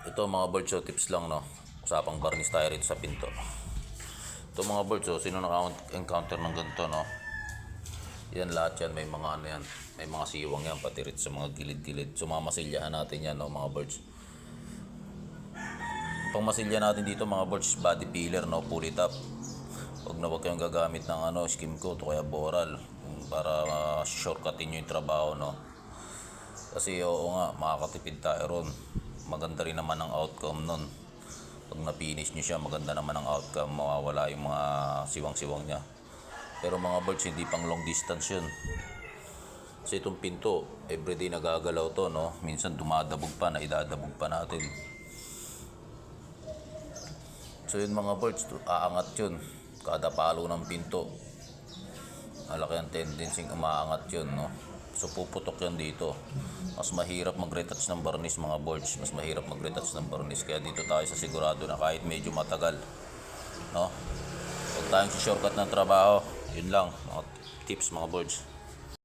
Ito mga birds, tips lang, no. Usapang barnis tayo rito sa pinto. Ito mga birds, sino naka-encounter ng ganito, no. Yan lahat yan, may mga ano yan, may mga siwang yan pati rito sa mga gilid-gilid. So mamasilyahan natin yan, no, mga birds. Pang masilya natin dito mga birds, body peeler, no, pull it up. Huwag kayong gagamit ng skim coat o kaya boral para shortcutin nyo yung trabaho, no. Kasi oo nga, makakatipid tayo ron. Maganda rin naman ang outcome nun. Pag na-finish nyo siya, maganda naman ang outcome. Mawawala yung mga siwang-siwang niya. Pero mga birds, hindi pang long distance yun. Kasi itong pinto, everyday nagagalaw to, no. Minsan dumadabog pa, naidadabog pa natin. So yun mga birds, aangat yun. Kada palo ng pinto, malaki ang tendency umaangat yun, no. So puputok yan dito. Mas mahirap mag-retouch ng barnis mga birds. Mas mahirap mag-retouch ng barnis. Kaya dito tayo sa sigurado na kahit medyo matagal, no. Huwag tayong si shortcut ng trabaho. Yun lang, mga tips mga birds.